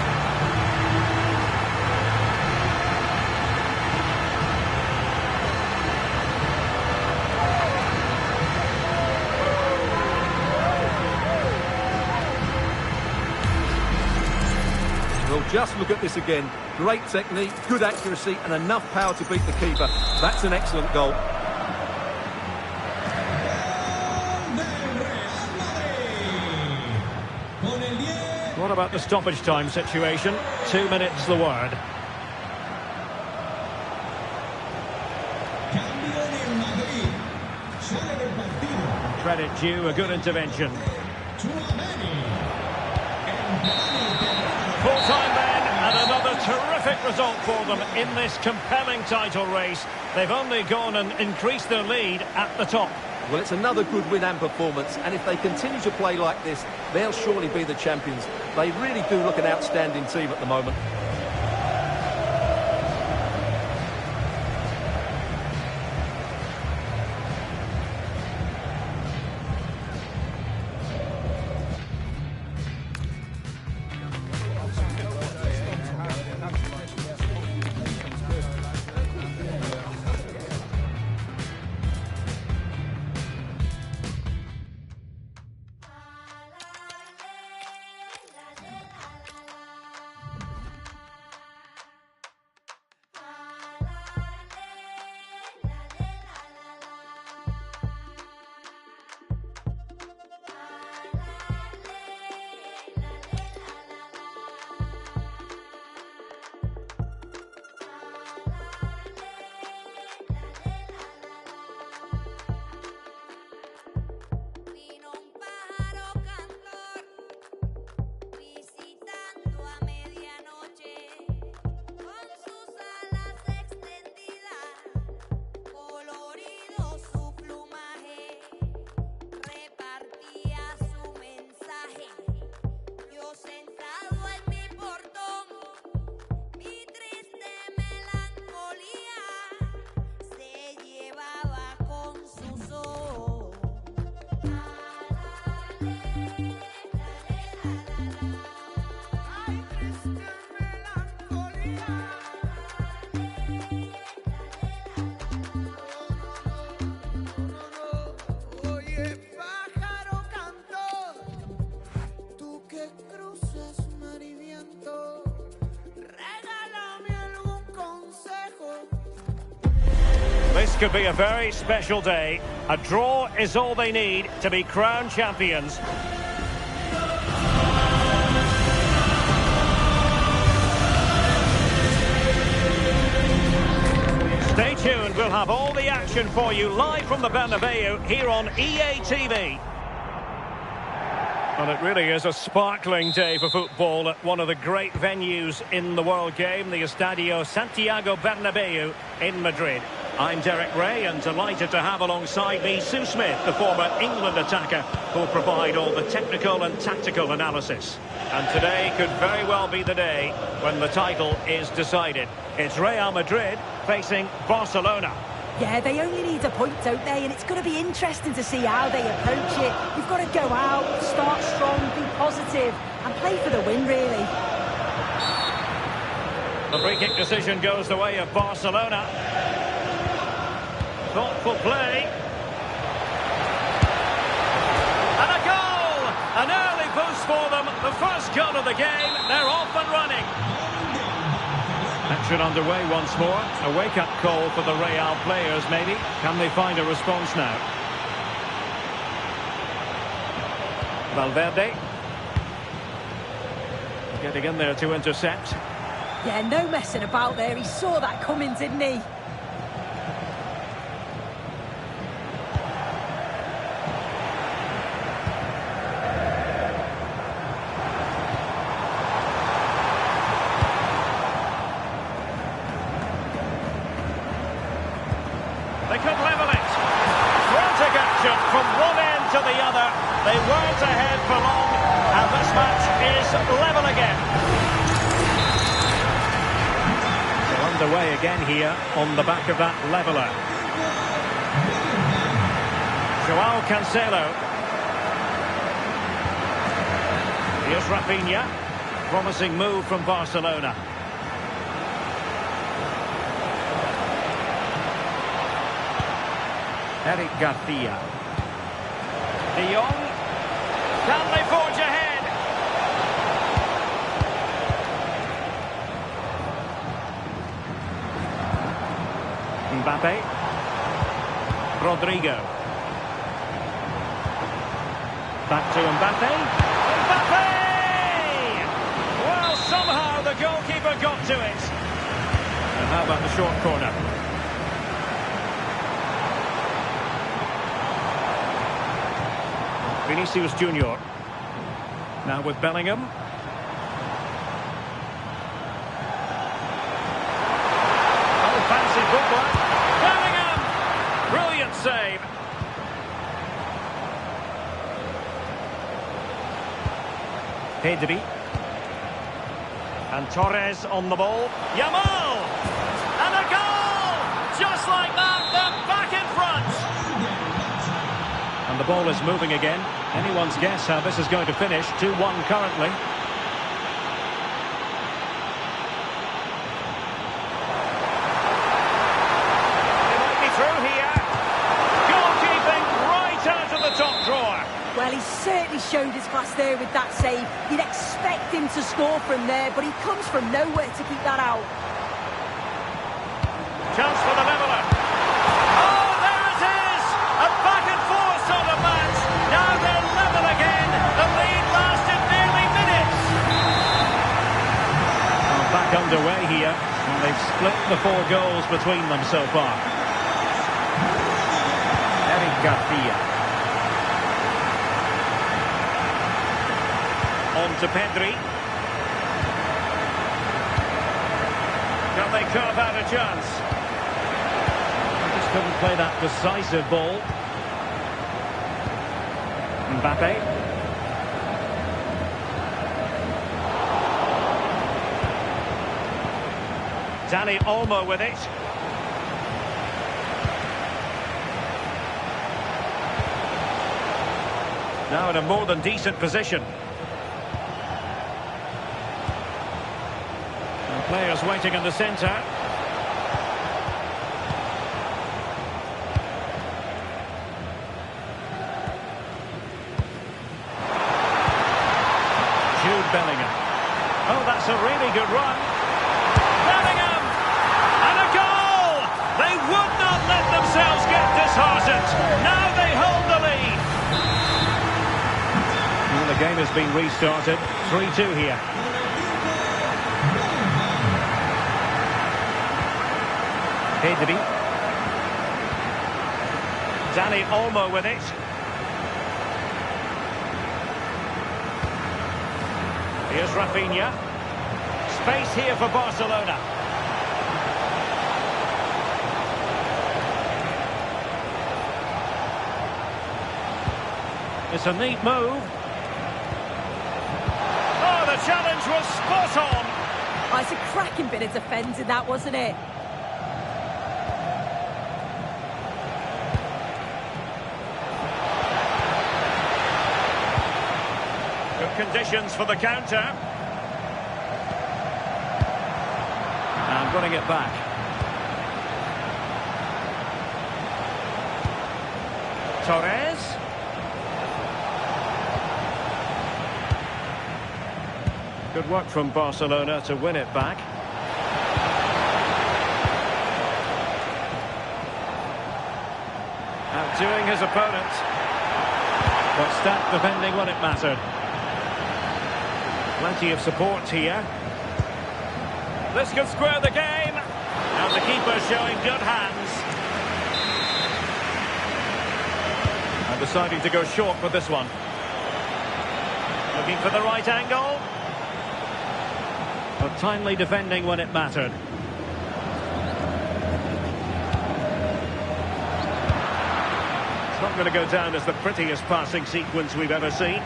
Well, just look at this again. Great technique, good accuracy, and enough power to beat the keeper. That's an excellent goal. What about the stoppage time situation? 2 minutes the word. Credit due, a good intervention. Full-time then, and another terrific result for them in this compelling title race. They've only gone and increased their lead at the top. Well, it's another good win and performance, and if they continue to play like this, they'll surely be the champions. They really do look an outstanding team at the moment. This could be a very special day. A draw is all they need to be crowned champions. Stay tuned, we'll have all the action for you live from the Bernabeu here on EA TV. Well, it really is a sparkling day for football at one of the great venues in the world game, the Estadio Santiago Bernabeu in Madrid. I'm Derek Ray and delighted to have alongside me Sue Smith, the former England attacker, who'll provide all the technical and tactical analysis. And today could very well be the day when the title is decided. It's Real Madrid facing Barcelona. Yeah, they only need a point, don't they? And it's going to be interesting to see how they approach it. You've got to go out, start strong, be positive, and play for the win, really. The free kick decision goes the way of Barcelona. Thoughtful play. And a goal! An early boost for them. The first goal of the game. They're off and running. Action underway once more. A wake-up call for the Real players, maybe. Can they find a response now? Valverde. Getting in there to intercept. Yeah, no messing about there. He saw that coming, didn't he? They could level it. Frantic action from one end to the other. They weren't ahead for long, and this match is level again. So underway again here on the back of that leveller. Joao Cancelo. Here's Rafinha. Promising move from Barcelona. Eric Garcia. De Jong. Can they forge ahead? Mbappe. Rodrigo. Back to Mbappe. Mbappe! Well, somehow the goalkeeper got to it. And how about the short corner? Vinicius Junior. Now with Bellingham. Oh, fancy footwork. Bellingham! Brilliant save. Pedri. And Torres on the ball. Yamal! And a goal! Just like that, they're back in front. And the ball is moving again. Anyone's guess how this is going to finish. 2-1 currently. They might be through here. Goalkeeping right out of the top drawer. Well, he certainly showed his class there with that save. You'd expect him to score from there, but he comes from nowhere to keep that out. Chance for the leveller. Oh, there it is! A back and forth sort of match. Now they're level again. The lead lasted nearly minutes. Well, back underway here. And they've split the 4 goals between them so far. Eric Garcia. On to Pedri. Can they carve out a chance? Just couldn't play that decisive ball. Mbappe. Dani Olmo with it. Now in a more than decent position. Players waiting in the centre. Jude Bellingham. Oh, that's a really good run. Bellingham! And a goal! They would not let themselves get disheartened. Now they hold the lead. Well, the game has been restarted. 3-2 here. Tibig. Dani Olmo with it. Here's Rafinha. Space here for Barcelona. It's a neat move. Oh, the challenge was spot on. Oh, it's a cracking bit of defending, that, wasn't it? Good conditions for the counter. And winning it back. Torres. Good work from Barcelona to win it back. Outdoing his opponent. But stacked defending when it mattered. Plenty of support here. This could square the game. And the keeper showing good hands. And deciding to go short with this one. Looking for the right angle. But timely defending when it mattered. It's not going to go down as the prettiest passing sequence we've ever seen.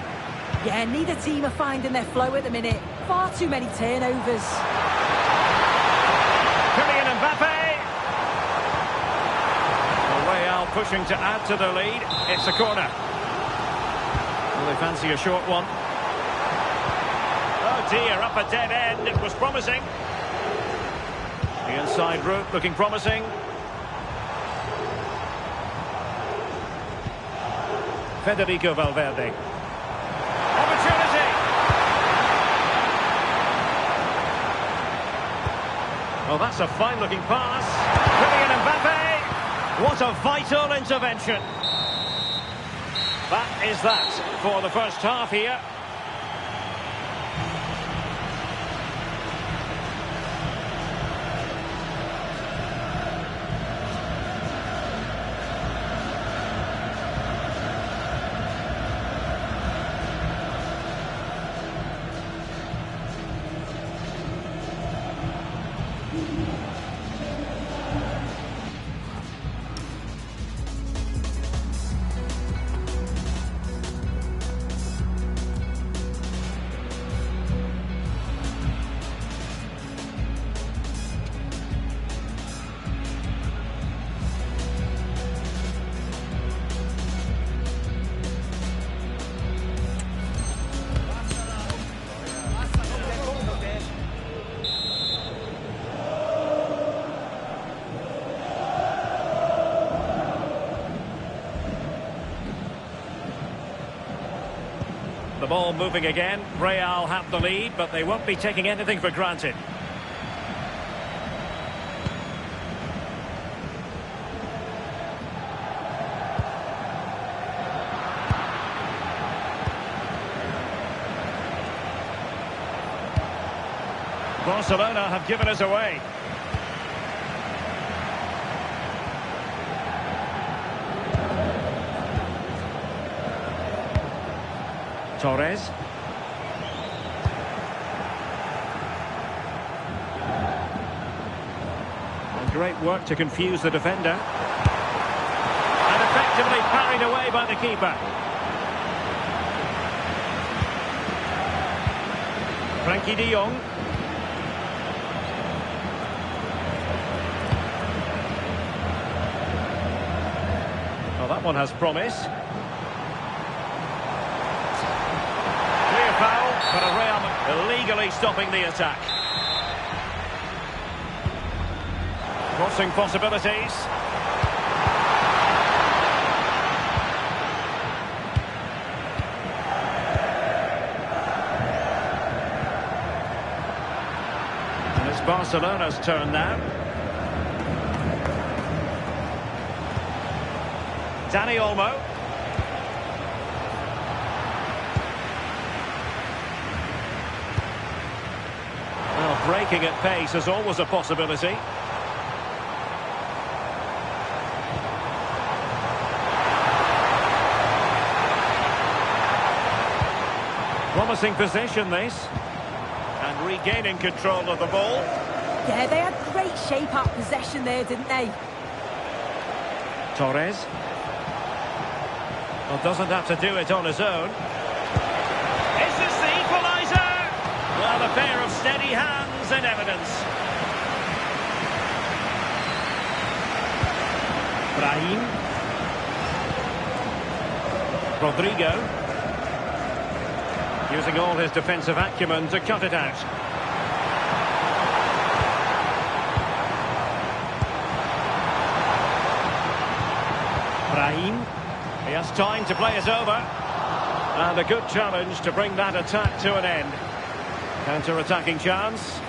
Yeah, neither team are finding their flow at the minute. Far too many turnovers. Kylian Mbappe. Real pushing to add to the lead. It's a corner. Will they fancy a short one? Oh dear, up a dead end. It was promising. The inside route looking promising. Federico Valverde. Opportunity! Well, that's a fine-looking pass. Kylian Mbappe! What a vital intervention. That is that for the first half here. The ball moving again. Real have the lead, but they won't be taking anything for granted. Barcelona have given us away. Torres. And great work to confuse the defender. And effectively parried away by the keeper. Frankie de Jong. Well, that one has promise. Foul, but a Real illegally stopping the attack. Crossing possibilities. And it's Barcelona's turn now. Dani Olmo. Breaking at pace is always a possibility. Promising possession, this. And regaining control of the ball. Yeah, they had great shape out possession there, didn't they? Torres. Well, doesn't have to do it on his own. Is this the equaliser? Well, a pair of steady hands in evidence. Brahim. Rodrigo. Using all his defensive acumen to cut it out. Brahim. He has time to play it over. And a good challenge to bring that attack to an end. Counter-attacking chance.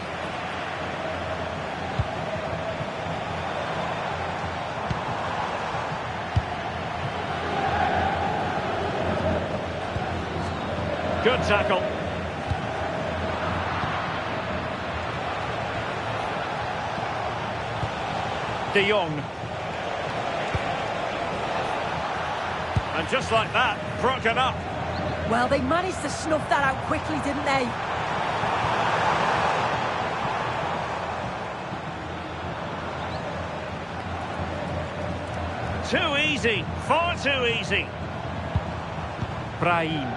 Good tackle. De Jong. And just like that, broken up. Well, they managed to snuff that out quickly, didn't they? Too easy, far too easy. Brahim.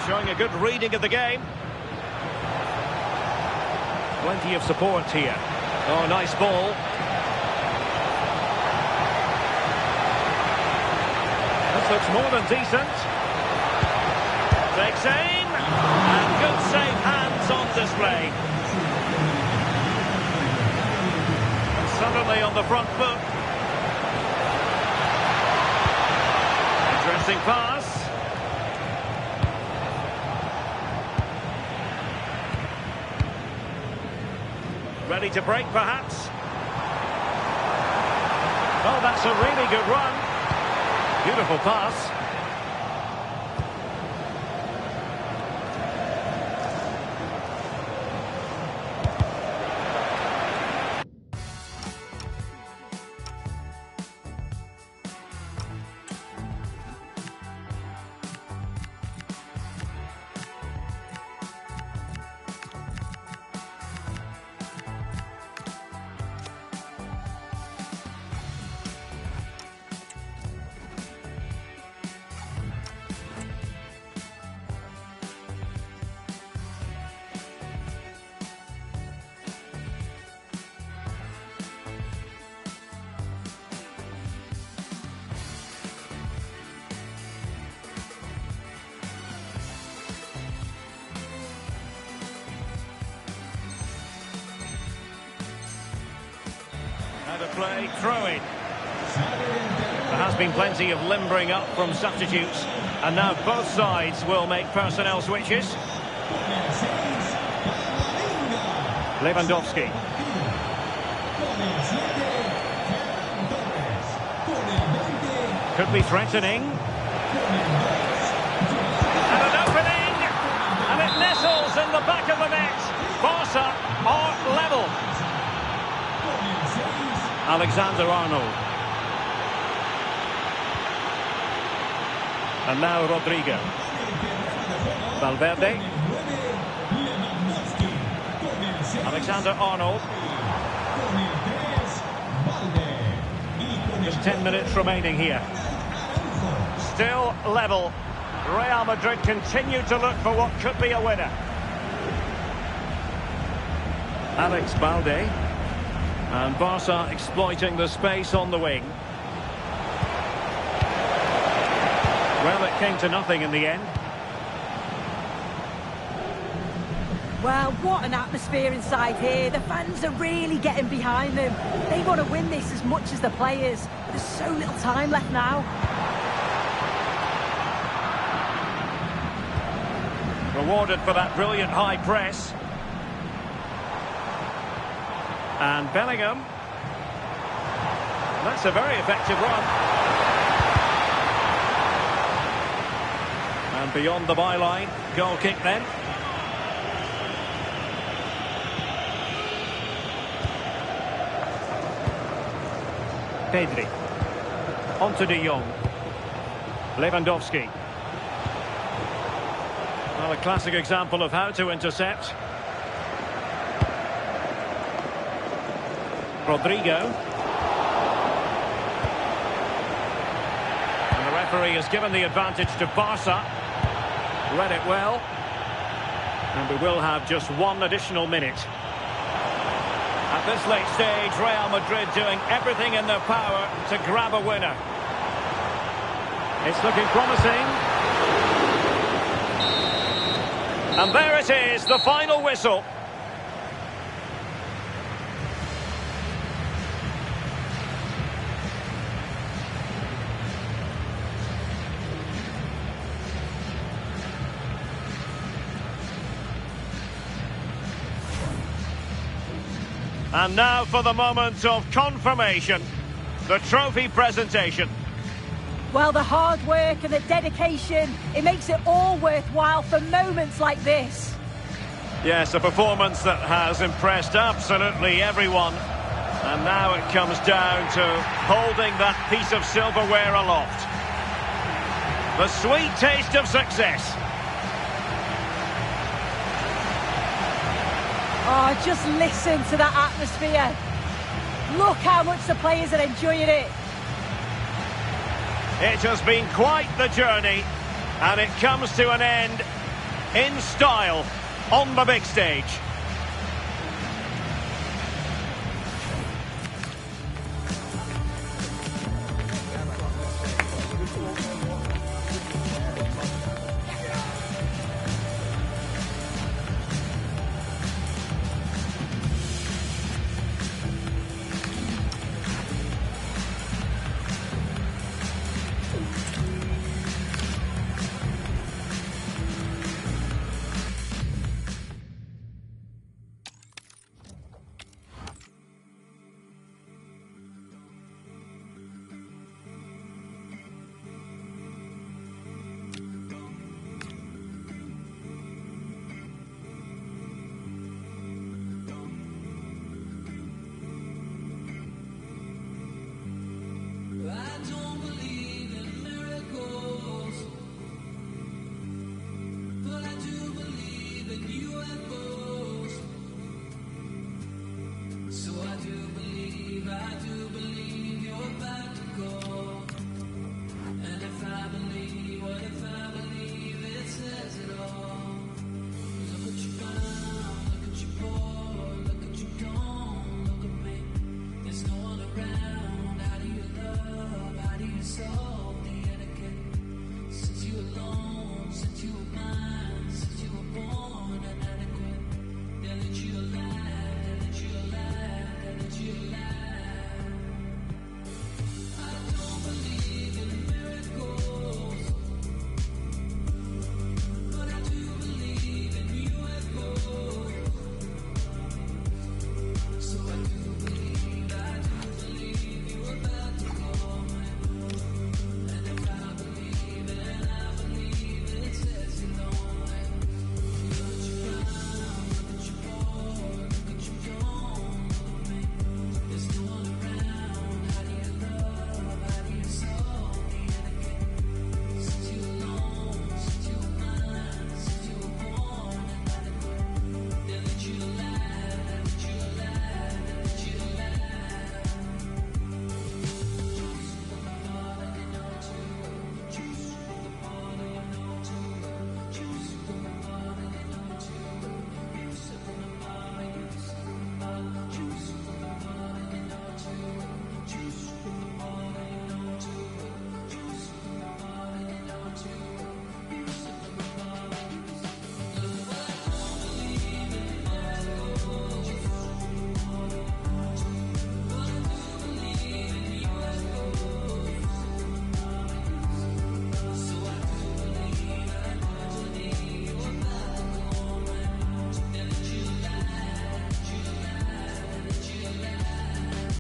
Showing a good reading of the game. Plenty of support here. Oh, nice ball. This looks more than decent. Takes aim. And good safe hands on display. And suddenly on the front foot. Interesting pass. Ready to break, perhaps. Oh, that's a really good run. Beautiful pass. Out of play, throw-in. There has been plenty of limbering up from substitutes, and now both sides will make personnel switches. Lewandowski. Could be threatening. And an opening! And it nestles in the back of the net. Barca are level. Alexander-Arnold. And now Rodrigo. Valverde. Alexander-Arnold. Just 10 minutes remaining here. Still level. Real Madrid continue to look for what could be a winner. Alex Balde. And Barca exploiting the space on the wing. Well, it came to nothing in the end. Well, what an atmosphere inside here. The fans are really getting behind them. They want to win this as much as the players. There's so little time left now. Rewarded for that brilliant high press. And Bellingham. That's a very effective run. And beyond the byline, goal kick then. Pedri. On to De Jong. Lewandowski. Well, a classic example of how to intercept. Rodrigo. And the referee has given the advantage to Barca. Read it well. And we will have just one additional minute. At this late stage, Real Madrid doing everything in their power to grab a winner. It's looking promising. And there it is, the final whistle. And now for the moment of confirmation, the trophy presentation. Well, the hard work and the dedication, it makes it all worthwhile for moments like this. Yes, a performance that has impressed absolutely everyone. And now it comes down to holding that piece of silverware aloft. The sweet taste of success. Oh, just listen to that atmosphere. Look how much the players are enjoying it. It has been quite the journey, and it comes to an end in style on the big stage.